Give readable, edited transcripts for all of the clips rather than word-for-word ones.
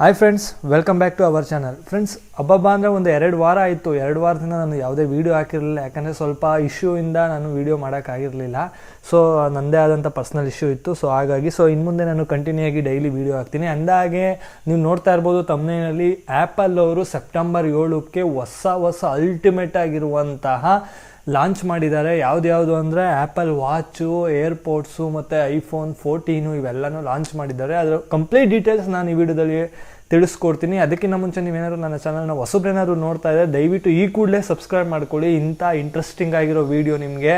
Hi friends, welcome back to our channel. Friends, ಹಬ್ಬ ಅಂದರೆ ಒಂದು 2 ವಾರ ಆಯಿತು. 2 ವಾರದಿಂದ ನಾನು ಯಾವುದೇ ವೀಡಿಯೋ ಹಾಕಿರಲಿಲ್ಲ. ಯಾಕಂದರೆ ಸ್ವಲ್ಪ ಇಶ್ಯೂಯಿಂದ ನಾನು ವೀಡಿಯೋ ಮಾಡೋಕ್ಕಾಗಿರಲಿಲ್ಲ. ಸೊ ನನ್ನದೇ ಆದಂಥ ಪರ್ಸ್ನಲ್ ಇಶ್ಯೂ ಇತ್ತು. ಸೊ ಹಾಗಾಗಿ ಇನ್ನು ಮುಂದೆ ನಾನು ಕಂಟಿನ್ಯೂ ಆಗಿ ಡೈಲಿ ವೀಡಿಯೋ ಹಾಕ್ತೀನಿ. ಅಂದಾಗೆ ನೀವು ನೋಡ್ತಾ ಇರ್ಬೋದು ತಮ್ಮನೇನಲ್ಲಿ ಆ್ಯಪಲ್ ಅವರು ಸೆಪ್ಟೆಂಬರ್ 7ಕ್ಕೆ ಹೊಸ ಅಲ್ಟಿಮೇಟ್ ಆಗಿರುವಂತಹ ಲಾಂಚ್ ಮಾಡಿದ್ದಾರೆ. ಯಾವ್ದು ಅಂದರೆ ಆ್ಯಪಲ್ ವಾಚು, ಏರ್ಪೋಡ್ಸು ಮತ್ತು ಐಫೋನ್ 14 ಇವೆಲ್ಲನೂ ಲಾಂಚ್ ಮಾಡಿದ್ದಾರೆ. ಅದರ ಕಂಪ್ಲೀಟ್ ಡೀಟೇಲ್ಸ್ ನಾನು ಈ ವಿಡಿಯೋದಲ್ಲಿ ತಿಳಿಸ್ಕೊಡ್ತೀನಿ. ಅದಕ್ಕಿಂತ ಮುಂಚೆ ನೀವೇನಾದ್ರು ನನ್ನ ಚಾನಲ್ನ ಹೊಸಬ್ರೇನಾದ್ರು ನೋಡ್ತಾ ಇದ್ದರೆ ದಯವಿಟ್ಟು ಈ ಕೂಡಲೇ ಸಬ್ಸ್ಕ್ರೈಬ್ ಮಾಡ್ಕೊಳ್ಳಿ. ಇಂಥ ಇಂಟ್ರೆಸ್ಟಿಂಗ್ ಆಗಿರೋ ವೀಡಿಯೋ ನಿಮಗೆ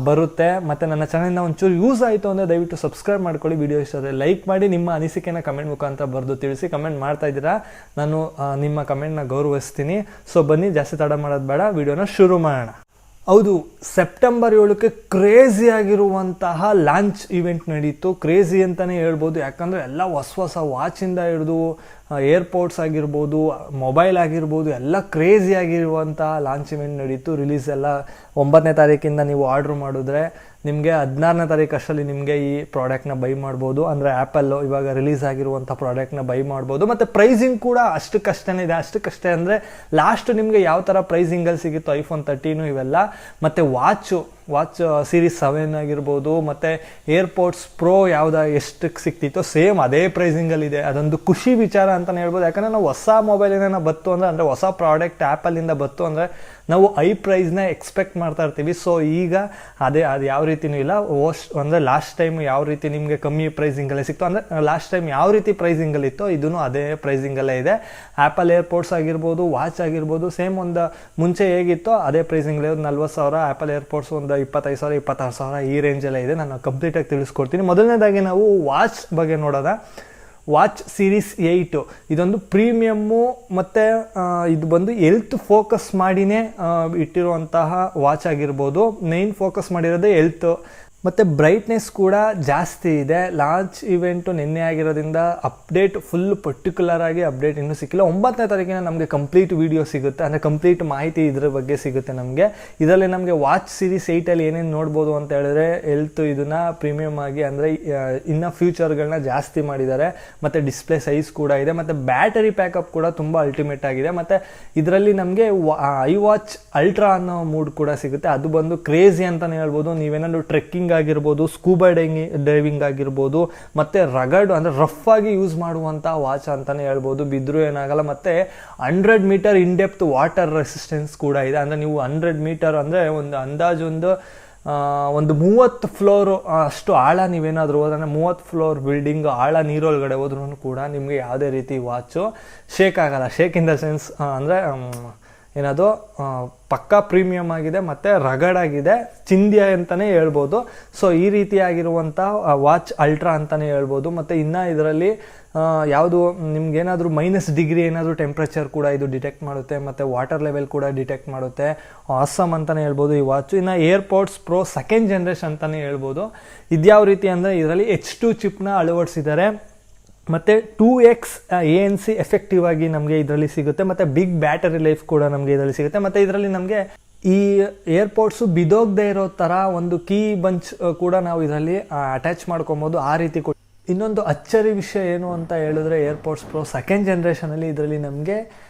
ಬರುತ್ತೆ. ಮತ್ತು ನನ್ನ ಚಾನಲ್ನ ಒಂಚೂರು ಯೂಸ್ ಆಯಿತು ಅಂದರೆ ದಯವಿಟ್ಟು ಸಬ್ಸ್ಕ್ರೈಬ್ ಮಾಡ್ಕೊಳ್ಳಿ. ವೀಡಿಯೋ ಇಷ್ಟ ಆದರೆ ಲೈಕ್ ಮಾಡಿ, ನಿಮ್ಮ ಅನಿಸಿಕೆನ ಕಮೆಂಟ್ ಮುಖಾಂತರ ಬರೆದು ತಿಳಿಸಿ. ಕಮೆಂಟ್ ಮಾಡ್ತಾ ಇದ್ದೀರಾ, ನಾನು ನಿಮ್ಮ ಕಮೆಂಟ್ನ ಗೌರವಿಸ್ತೀನಿ. ಸೊ ಬನ್ನಿ, ಜಾಸ್ತಿ ತಡ ಮಾಡೋದು ಬೇಡ, ವೀಡಿಯೋನ ಶುರು ಮಾಡೋಣ. ಹೌದು, ಸೆಪ್ಟೆಂಬರ್ 7ಕ್ಕೆ ಕ್ರೇಜಿ ಆಗಿರುವಂತಹ ಲಾಂಚ್ ಇವೆಂಟ್ ನಡೀತು. ಕ್ರೇಜಿ ಅಂತಲೇ ಹೇಳ್ಬೋದು. ಯಾಕಂದರೆ ಎಲ್ಲ ಹೊಸ ವಾಚಿಂದ ಹಿಡಿದು ಏರ್ಪೋಡ್ಸ್ ಆಗಿರ್ಬೋದು, ಮೊಬೈಲ್ ಆಗಿರ್ಬೋದು, ಎಲ್ಲ ಕ್ರೇಜಿ ಆಗಿರುವಂತಹ ಲಾಂಚ್ ಇವೆಂಟ್ ನಡೀತು. ರಿಲೀಸ್ ಎಲ್ಲ 9ನೇ ತಾರೀಕಿಂದ ನೀವು ಆರ್ಡ್ರ್ ಮಾಡಿದ್ರೆ ನಿಮಗೆ 16ನೇ ತಾರೀಕು ಅಷ್ಟರಲ್ಲಿ ನಿಮಗೆ ಈ ಪ್ರಾಡಕ್ಟ್ನ ಬೈ ಮಾಡ್ಬೋದು. ಅಂದರೆ ಆ್ಯಪಲ್ಲು ಇವಾಗ ರಿಲೀಸ್ ಆಗಿರುವಂಥ ಪ್ರಾಡಕ್ಟ್ನ ಬೈ ಮಾಡ್ಬೋದು. ಮತ್ತು ಪ್ರೈಸಿಂಗ್ ಕೂಡ ಅಷ್ಟಕ್ಕಷ್ಟೇ ಇದೆ. ಅಷ್ಟಕ್ಕಷ್ಟೇ ಅಂದರೆ ಲಾಸ್ಟ್ ನಿಮಗೆ ಯಾವ ಥರ ಪ್ರೈಸಿಂಗಲ್ಲಿ ಸಿಗುತ್ತೋ ಐಫೋನ್ 13 ಇವೆಲ್ಲ, ಮತ್ತು ವಾಚ್ ಸೀರೀಸ್ 7 ಆಗಿರ್ಬೋದು, ಮತ್ತು ಏರ್ಪೋಡ್ಸ್ ಪ್ರೋ ಎಷ್ಟಕ್ಕೆ ಸಿಕ್ತಿತ್ತೋ ಸೇಮ್ ಅದೇ ಪ್ರೈಸಿಂಗಲ್ಲಿದೆ. ಅದೊಂದು ಖುಷಿ ವಿಚಾರ ಅಂತಲೇ ಹೇಳ್ಬೋದು. ಯಾಕಂದರೆ ನಾವು ಹೊಸ ಮೊಬೈಲಿನ ಬತ್ತು ಅಂದರೆ ಹೊಸ ಪ್ರಾಡಕ್ಟ್ ಆ್ಯಪಲ್ಲಿಂದ ಬತ್ತು ಅಂದರೆ ನಾವು ಹೈ ಪ್ರೈಸ್ನ ಎಕ್ಸ್ಪೆಕ್ಟ್ ಮಾಡ್ತಾ ಇರ್ತೀವಿ. ಸೊ ಈಗ ಅದು ಯಾವ ರೀತಿಯೂ ಇಲ್ಲ. ಅಂದರೆ ಲಾಸ್ಟ್ ಟೈಮ್ ಯಾವ ರೀತಿ ನಿಮಗೆ ಕಮ್ಮಿ ಪ್ರೈಸಿಂಗಲ್ಲೇ ಸಿಕ್ತು, ಅಂದರೆ ಲಾಸ್ಟ್ ಟೈಮ್ ಯಾವ ರೀತಿ ಪ್ರೈಸಿಂಗಲ್ಲಿತ್ತೋ ಇದೂ ಅದೇ ಪ್ರೈಸಿಂಗಲ್ಲೇ ಇದೆ. ಆ್ಯಪಲ್ ಏರ್ಪೋಡ್ಸ್ ಆಗಿರ್ಬೋದು, ವಾಚ್ ಆಗಿರ್ಬೋದು, ಸೇಮ್ ಒಂದು ಮುಂಚೆ ಹೇಗಿತ್ತೋ ಅದೇ ಪ್ರೈಸಿಂಗಲ್ಲೇ. 40,000 ಆ್ಯಪಲ್ ಏರ್ಪೋಡ್ಸ್ ಒಂದು 25,000 26,000 ಈ ರೇಂಜಲ್ಲೇ ಇದೆ. ನಾನು ಕಂಪ್ಲೀಟಾಗಿ ತಿಳಿಸ್ಕೊಡ್ತೀನಿ. ಮೊದಲನೇದಾಗಿ ನಾವು ವಾಚ್ ಬಗ್ಗೆ ನೋಡೋದ. ವಾಚ್ ಸೀರೀಸ್ 8 ಇದೊಂದು ಪ್ರೀಮಿಯಮ್ಮು, ಮತ್ತು ಇದು ಬಂದು ಹೆಲ್ತ್ ಫೋಕಸ್ ಮಾಡಿನೇ ಇಟ್ಟಿರುವಂತಹ ವಾಚ್ ಆಗಿರ್ಬೋದು. ಮೇನ್ ಫೋಕಸ್ ಮಾಡಿರೋದೇ ಹೆಲ್ತ್, ಮತ್ತು ಬ್ರೈಟ್ನೆಸ್ ಕೂಡ ಜಾಸ್ತಿ ಇದೆ. ಲಾಂಚ್ ಇವೆಂಟು ನಿನ್ನೆ ಆಗಿರೋದ್ರಿಂದ ಅಪ್ಡೇಟ್ ಫುಲ್ ಪರ್ಟಿಕ್ಯುಲರ್ ಆಗಿ ಅಪ್ಡೇಟ್ ಇನ್ನೂ ಸಿಕ್ಕಿಲ್ಲ. 9ನೇ ತಾರೀಕಿನ ನಮಗೆ ಕಂಪ್ಲೀಟ್ ವಿಡಿಯೋ ಸಿಗುತ್ತೆ, ಅಂದರೆ ಕಂಪ್ಲೀಟ್ ಮಾಹಿತಿ ಇದ್ರ ಬಗ್ಗೆ ಸಿಗುತ್ತೆ ನಮಗೆ. ಇದರಲ್ಲಿ ನಮಗೆ ವಾಚ್ ಸೀರೀಸ್ 8ಅಲ್ಲಿ ಏನೇನು ನೋಡ್ಬೋದು ಅಂತ ಹೇಳಿದ್ರೆ, ಹೆಲ್ತ್ ಇದನ್ನು ಪ್ರೀಮಿಯಮ್ ಆಗಿ, ಅಂದರೆ ಇನ್ನು ಫ್ಯೂಚರ್ಗಳನ್ನ ಜಾಸ್ತಿ ಮಾಡಿದ್ದಾರೆ. ಮತ್ತು ಡಿಸ್ಪ್ಲೇ ಸೈಜ್ ಕೂಡ ಇದೆ, ಮತ್ತು ಬ್ಯಾಟರಿ ಪ್ಯಾಕಪ್ ಕೂಡ ತುಂಬ ಅಲ್ಟಿಮೇಟ್ ಆಗಿದೆ. ಮತ್ತು ಇದರಲ್ಲಿ ನಮಗೆ ಐ ವಾಚ್ ಅಲ್ಟ್ರಾ ಅನ್ನೋ ಮೂಡ್ ಕೂಡ ಸಿಗುತ್ತೆ. ಅದು ಬಂದು ಕ್ರೇಜಿ ಅಂತಲೇ ಹೇಳ್ಬೋದು. ನೀವೇನಾದ್ರು ಟ್ರೆಕ್ಕಿಂಗ್ ಆಗಿರ್ಬೋದು, ಸ್ಕೂಬಾ ಡೈವಿಂಗ್ ಆಗಿರ್ಬೋದು, ಮತ್ತು ರಗಡ್ ಅಂದರೆ ರಫ್ ಆಗಿ ಯೂಸ್ ಮಾಡುವಂಥ ವಾಚ್ ಅಂತಲೇ ಹೇಳ್ಬೋದು. ಬಿದ್ದರೂ ಏನಾಗಲ್ಲ. ಮತ್ತು 100 metre in depth water resistance ಕೂಡ ಇದೆ. ಅಂದರೆ ನೀವು 100 ಮೀಟರ್ ಅಂದರೆ ಒಂದು ಅಂದಾಜು ಒಂದು 30 ಫ್ಲೋರು ಅಷ್ಟು ಆಳ ನೀವೇನಾದರೂ ಹೋದ್ರೆ, 30 ಫ್ಲೋರ್ ಬಿಲ್ಡಿಂಗ್ ಆಳ ನೀರೊಳಗಡೆ ಹೋದ್ರೂ ಕೂಡ ನಿಮಗೆ ಯಾವುದೇ ರೀತಿ ವಾಚು ಶೇಕ್ ಆಗಲ್ಲ. ಶೇಕ್ ಇನ್ ದ ಸೆನ್ಸ್ ಅಂದರೆ ಏನದು ಪಕ್ಕಾ ಪ್ರೀಮಿಯಮ್ ಆಗಿದೆ, ಮತ್ತು ರಗಡ್ ಆಗಿದೆ, ಚಿಂದ್ಯ ಅಂತಲೇ ಹೇಳ್ಬೋದು. ಸೊ ಈ ರೀತಿಯಾಗಿರುವಂಥ ವಾಚ್ ಅಲ್ಟ್ರಾ ಅಂತಲೇ ಹೇಳ್ಬೋದು. ಮತ್ತು ಇನ್ನು ಇದರಲ್ಲಿ ಯಾವುದು ನಿಮ್ಗೇನಾದರೂ -ಡಿಗ್ರಿ ಏನಾದರೂ ಟೆಂಪ್ರೇಚರ್ ಕೂಡ ಇದು ಡಿಟೆಕ್ಟ್ ಮಾಡುತ್ತೆ, ಮತ್ತು ವಾಟರ್ ಲೆವೆಲ್ ಕೂಡ ಡಿಟೆಕ್ಟ್ ಮಾಡುತ್ತೆ. ಆಸಮ್ ಅಂತಲೇ ಹೇಳ್ಬೋದು ಈ ವಾಚು. ಇನ್ನು ಏರ್ಪೋಡ್ಸ್ ಪ್ರೋ 2nd ಜನರೇಷನ್ ಅಂತಲೇ ಹೇಳ್ಬೋದು. ಇದ್ಯಾವ ರೀತಿ ಅಂದರೆ ಇದರಲ್ಲಿ H2 ಚಿಪ್ನ ಅಳವಡಿಸಿದ್ದಾರೆ, ಮತ್ತು 2x ANC ಎಫೆಕ್ಟಿವ್ ಆಗಿ ನಮಗೆ ಇದರಲ್ಲಿ ಸಿಗುತ್ತೆ. ಮತ್ತು ಬಿಗ್ ಬ್ಯಾಟರಿ ಲೈಫ್ ಕೂಡ ನಮಗೆ ಇದರಲ್ಲಿ ಸಿಗುತ್ತೆ. ಮತ್ತು ಇದರಲ್ಲಿ ನಮಗೆ ಈ ಏರ್ಪೋಡ್ಸು ಬಿದೋಗದೆ ಇರೋ ಥರ ಒಂದು ಕೀ ಬಂಚ್ ಕೂಡ ನಾವು ಇದರಲ್ಲಿ ಅಟ್ಯಾಚ್ ಮಾಡ್ಕೊಬೋದು. ಆ ರೀತಿ ಕೂಡ ಇನ್ನೊಂದು ಅಚ್ಚರಿ ವಿಷಯ ಏನು ಅಂತ ಹೇಳಿದ್ರೆ, ಏರ್ಪೋಡ್ಸ್ ಪ್ರೋ 2nd ಜನರೇಷನಲ್ಲಿ ಇದರಲ್ಲಿ ನಮಗೆ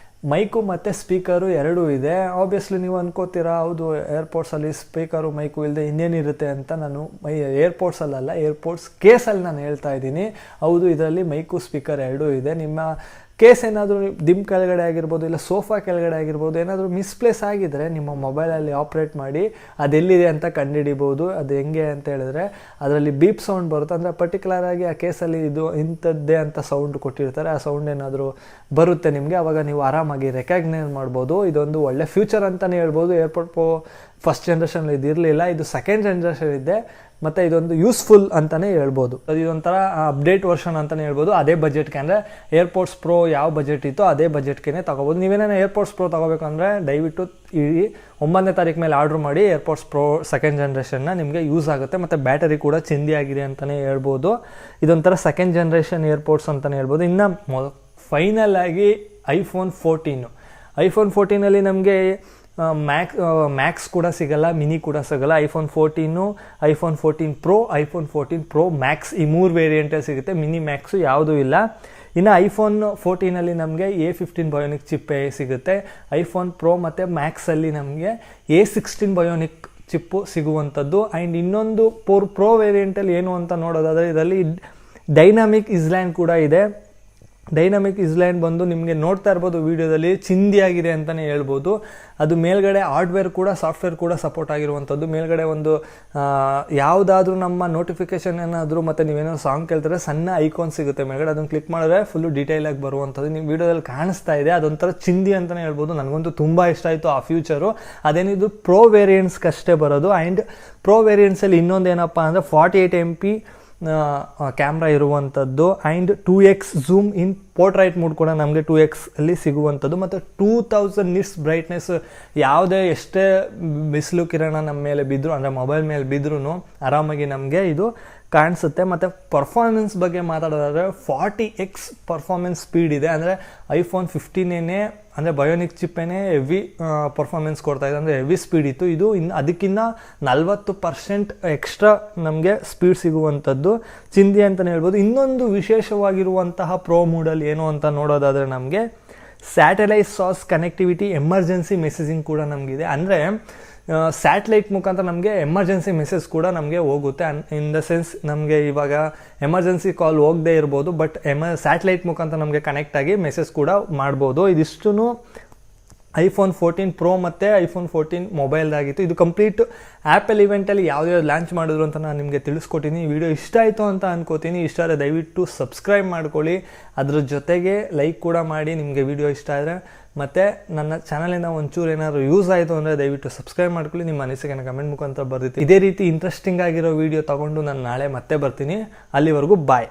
ಮೈಕು ಮತ್ತು ಸ್ಪೀಕರು ಎರಡೂ ಇದೆ. ಆಬ್ವಿಯಸ್ಲಿ ನೀವು ಅನ್ಕೋತೀರಾ, ಹೌದು ಏರ್ಪೋಡ್ಸಲ್ಲಿ ಸ್ಪೀಕರು ಮೈಕು ಇಲ್ಲದೆ ಇನ್ನೇನಿರುತ್ತೆ ಅಂತ. ನಾನು ಏರ್ಪೋಡ್ಸಲ್ಲ, ಏರ್ಪೋಡ್ಸ್ ಕೇಸಲ್ಲಿ ನಾನು ಹೇಳ್ತಾ ಇದ್ದೀನಿ. ಹೌದು, ಇದರಲ್ಲಿ ಮೈಕು ಸ್ಪೀಕರ್ ಎರಡೂ ಇದೆ. ನಿಮ್ಮ ಕೇಸ್ ಏನಾದರೂ ದಿಮ್ ಕೆಳಗಡೆ ಆಗಿರ್ಬೋದು, ಇಲ್ಲ ಸೋಫಾ ಕೆಳಗಡೆ ಆಗಿರ್ಬೋದು, ಏನಾದರೂ ಮಿಸ್ಪ್ಲೇಸ್ ಆಗಿದ್ದರೆ ನಿಮ್ಮ ಮೊಬೈಲಲ್ಲಿ ಆಪ್ರೇಟ್ ಮಾಡಿ ಅದೆಲ್ಲಿದೆ ಅಂತ ಕಂಡುಹಿಡಿಬೋದು. ಅದು ಹೆಂಗೆ ಅಂತ ಹೇಳಿದ್ರೆ, ಅದರಲ್ಲಿ ಬೀಪ್ ಸೌಂಡ್ ಬರುತ್ತೆ. ಅಂದರೆ ಪರ್ಟಿಕ್ಯುಲರ್ ಆಗಿ ಆ ಕೇಸಲ್ಲಿ ಇದು ಇಂಥದ್ದೇ ಅಂತ ಸೌಂಡ್ ಕೊಟ್ಟಿರ್ತಾರೆ. ಆ ಸೌಂಡ್ ಏನಾದರೂ ಬರುತ್ತೆ ನಿಮಗೆ, ಆವಾಗ ನೀವು ಆರಾಮಾಗಿ ರೆಕಗ್ನೈಸ್ ಮಾಡ್ಬೋದು. ಇದೊಂದು ಒಳ್ಳೆ ಫ್ಯೂಚರ್ ಅಂತಲೇ ಹೇಳ್ಬೋದು. ಏರ್ಪೋರ್ಟ್ ಪ್ರೋ 1st ಜನರೇಷನ್ ಇದಿರಲಿಲ್ಲ, ಇದು 2nd ಜನರೇಷನ್ ಇದೆ. ಮತ್ತು ಇದೊಂದು ಯೂಸ್ಫುಲ್ ಅಂತಲೇ ಹೇಳ್ಬೋದು. ಇದೊಂಥರ ಅಪ್ಡೇಟ್ ವರ್ಷನ್ ಅಂತಲೇ ಹೇಳ್ಬೋದು. ಅದೇ ಬಜೆಟ್ಗೆ, ಅಂದರೆ ಏರ್ಪೋಡ್ಸ್ ಪ್ರೋ ಯಾವ ಬಜೆಟ್ ಇತ್ತೋ ಅದೇ ಬಜೆಟ್ಗೆ ತೊಗೋಬೋದು. ನೀವೇನೇನು ಏರ್ಪೋಡ್ಸ್ ಪ್ರೋ ತೊಗೋಬೇಕಂದ್ರೆ ದಯವಿಟ್ಟು ಈ 9ನೇ ತಾರೀಕು ಮೇಲೆ ಆರ್ಡ್ರ್ ಮಾಡಿ. ಏರ್ಪೋಡ್ಸ್ ಪ್ರೋ 2nd ಜನರೇಷನ್ನ ನಿಮಗೆ ಯೂಸ್ ಆಗುತ್ತೆ. ಮತ್ತು ಬ್ಯಾಟರಿ ಕೂಡ ಚಿಂದಿಯಾಗಿದೆ ಅಂತಲೇ ಹೇಳ್ಬೋದು. ಇದೊಂಥರ 2nd ಜನರೇಷನ್ ಏರ್ಪೋಡ್ಸ್ ಅಂತಲೇ ಹೇಳ್ಬೋದು. ಇನ್ನು ಫೈನಲ್ ಆಗಿ ಐಫೋನ್ 14 ನಮಗೆ ಮ್ಯಾಕ್ಸ್ ಕೂಡ ಸಿಗಲ್ಲ, ಮಿನಿ ಕೂಡ ಸಿಗಲ್ಲ. IPhone 14, iPhone 14 pro, iPhone 14 pro Max ಈ 3 ವೇರಿಯಂಟಲ್ಲಿ ಸಿಗುತ್ತೆ. ಮಿನಿ ಮ್ಯಾಕ್ಸು ಯಾವುದೂ ಇಲ್ಲ. ಇನ್ನು ಐಫೋನ್ 14 ನಮಗೆ A15 ಬಯೋನಿಕ್ ಚಿಪ್ಪೇ ಸಿಗುತ್ತೆ. ಐಫೋನ್ ಪ್ರೋ ಮತ್ತು ಮ್ಯಾಕ್ಸಲ್ಲಿ ನಮಗೆ A16 ಬಯೋನಿಕ್ ಚಿಪ್ಪು ಸಿಗುವಂಥದ್ದು. ಆ್ಯಂಡ್ ಇನ್ನೊಂದು ಪ್ರೋ ವೇರಿಯಂಟಲ್ಲಿ ಏನು ಅಂತ ನೋಡೋದಾದರೆ ಇದರಲ್ಲಿ ಡೈನಾಮಿಕ್ ಇಸ್ಲ್ಯಾಂಡ್ ಕೂಡ ಇದೆ. ಡೈನಾಮಿಕ್ ಇಸ್ಲ್ಯಾಂಡ್ ಬಂದು ನಿಮಗೆ ನೋಡ್ತಾ ಇರ್ಬೋದು ವಿಡಿಯೋದಲ್ಲಿ ಚಿಂದಿಯಾಗಿದೆ ಅಂತಲೇ ಹೇಳ್ಬೋದು. ಅದು ಮೇಲ್ಗಡೆ ಹಾರ್ಡ್ವೇರ್ ಕೂಡ ಸಾಫ್ಟ್ವೇರ್ ಕೂಡ ಸಪೋರ್ಟ್ ಆಗಿರುವಂಥದ್ದು. ಮೇಲ್ಗಡೆ ಒಂದು ಯಾವುದಾದ್ರೂ ನಮ್ಮ ನೋಟಿಫಿಕೇಶನ್ ಏನಾದರೂ ಮತ್ತು ನೀವೇನೋ ಸಾಂಗ್ ಕೇಳ್ತಾರೆ ಸಣ್ಣ ಐಕಾನ್ ಸಿಗುತ್ತೆ ಮೇಲ್ಗಡೆ, ಅದನ್ನು ಕ್ಲಿಕ್ ಮಾಡಿದ್ರೆ ಫುಲ್ಲು ಡೀಟೇಲಾಗಿ ಬರುವಂಥದ್ದು. ನೀವು ವಿಡಿಯೋದಲ್ಲಿ ಕಾಣಿಸ್ತಾ ಇದೆ, ಅದೊಂಥರ ಚಿಂದಿ ಅಂತಲೇ ಹೇಳ್ಬೋದು. ನನಗಂತೂ ತುಂಬ ಇಷ್ಟ ಆಯಿತು ಆ ಫ್ಯೂಚರು. ಅದೇನಿದು ಪ್ರೋ ವೇರಿಯಂಟ್ಸ್ಗಷ್ಟೇ ಬರೋದು. ಆ್ಯಂಡ್ ಪ್ರೋ ವೇರಿಯಂಟ್ಸಲ್ಲಿ ಇನ್ನೊಂದು ಏನಪ್ಪ ಅಂದರೆ 48 MP ಕ್ಯಾಮ್ರಾ ಇರುವಂಥದ್ದು. And 2x zoom in portrait mode ಕೂಡ ನಮಗೆ 2x ಅಲ್ಲಿ ಸಿಗುವಂಥದ್ದು. ಮತ್ತು 2000 ನಿಟ್ಸ್ ಬ್ರೈಟ್ನೆಸ್, ಯಾವುದೇ ಎಷ್ಟೇ ಬಿಸಿಲು ಕಿರಣ ನಮ್ಮ ಮೇಲೆ ಬಿದ್ದರೂ ಅಂದರೆ ಮೊಬೈಲ್ ಮೇಲೆ ಬಿದ್ರೂ ಆರಾಮಾಗಿ ನಮಗೆ ಇದು ಕಾಣಿಸುತ್ತೆ. ಮತ್ತು ಪರ್ಫಾರ್ಮೆನ್ಸ್ ಬಗ್ಗೆ ಮಾತಾಡೋದಾದರೆ 40x ಪರ್ಫಾರ್ಮೆನ್ಸ್ ಸ್ಪೀಡ್ ಇದೆ. ಅಂದರೆ ಐಫೋನ್ 15 ಅಂದರೆ ಬಯೋನಿಕ್ ಚಿಪ್ಪೇನೆ ಹೆವಿ ಪರ್ಫಾರ್ಮೆನ್ಸ್ ಕೊಡ್ತಾ ಇದೆ, ಅಂದರೆ ಹೆವಿ ಸ್ಪೀಡ್ ಇತ್ತು. ಇದು ಅದಕ್ಕಿಂತ 40% ಎಕ್ಸ್ಟ್ರಾ ನಮಗೆ ಸ್ಪೀಡ್ ಸಿಗುವಂಥದ್ದು ಚಿಂದಿ ಅಂತಲೇ ಹೇಳ್ಬೋದು. ಇನ್ನೊಂದು ವಿಶೇಷವಾಗಿರುವಂತಹ ಪ್ರೋ ಮೂಡಲ್ಲಿ ಏನು ಅಂತ ನೋಡೋದಾದರೆ ನಮಗೆ satellite sauce connectivity emergency messaging ಕೂಡ ನಮಗಿದೆ. ಅಂದರೆ ಸ್ಯಾಟಲೈಟ್ ಮುಖಾಂತರ ನಮಗೆ ಎಮರ್ಜೆನ್ಸಿ ಮೆಸೇಜ್ ಕೂಡ ನಮಗೆ ಹೋಗುತ್ತೆ. ಇನ್ ದ ಸೆನ್ಸ್ ನಮಗೆ ಇವಾಗ ಎಮರ್ಜೆನ್ಸಿ ಕಾಲ್ ಹೋಗದೇ ಇರ್ಬೋದು, ಬಟ್ ಸ್ಯಾಟಲೈಟ್ ಮುಖಾಂತರ ನಮಗೆ ಕನೆಕ್ಟ್ ಆಗಿ ಮೆಸೇಜ್ ಕೂಡ ಮಾಡ್ಬೋದು. ಇದಿಷ್ಟು ಐಫೋನ್ 14 ಪ್ರೋ ಮತ್ತು ಐಫೋನ್ 14 ಮೊಬೈಲ್ದಾಗಿತ್ತು. ಇದು ಕಂಪ್ಲೀಟ್ ಆ್ಯಪಲ್ ಇವೆಂಟಲ್ಲಿ ಯಾವ್ಯಾವ್ದು ಲಾಂಚ್ ಮಾಡಿದ್ರು ಅಂತ ನಾನು ನಿಮಗೆ ತಿಳಿಸ್ಕೊಟ್ಟಿನಿ. ಈ ವಿಡಿಯೋ ಇಷ್ಟ ಆಯಿತು ಅಂತ ಅನ್ಕೋತೀನಿ. ಇಷ್ಟ ಆದರೆ ದಯವಿಟ್ಟು ಸಬ್ಸ್ಕ್ರೈಬ್ ಮಾಡ್ಕೊಳ್ಳಿ, ಅದ್ರ ಜೊತೆಗೆ ಲೈಕ್ ಕೂಡ ಮಾಡಿ ನಿಮಗೆ ವಿಡಿಯೋ ಇಷ್ಟ ಆದರೆ. ಮತ್ತು ನನ್ನ ಚಾನಲಿಂದ ಒಂಚೂರು ಏನಾದರೂ ಯೂಸ್ ಆಯಿತು ಅಂದರೆ ದಯವಿಟ್ಟು ಸಬ್ಸ್ಕ್ರೈಬ್ ಮಾಡ್ಕೊಳ್ಳಿ. ನಿಮ್ಮ ಅನಿಸಿಕೆನ ಕಮೆಂಟ್ ಮುಖಾಂತರ ಬರ್ದಿತ್ತು. ಇದೇ ರೀತಿ ಇಂಟ್ರೆಸ್ಟಿಂಗ್ ಆಗಿರೋ ವಿಡಿಯೋ ತೊಗೊಂಡು ನಾನು ನಾಳೆ ಮತ್ತೆ ಬರ್ತೀನಿ. ಅಲ್ಲಿವರೆಗೂ ಬಾಯ್.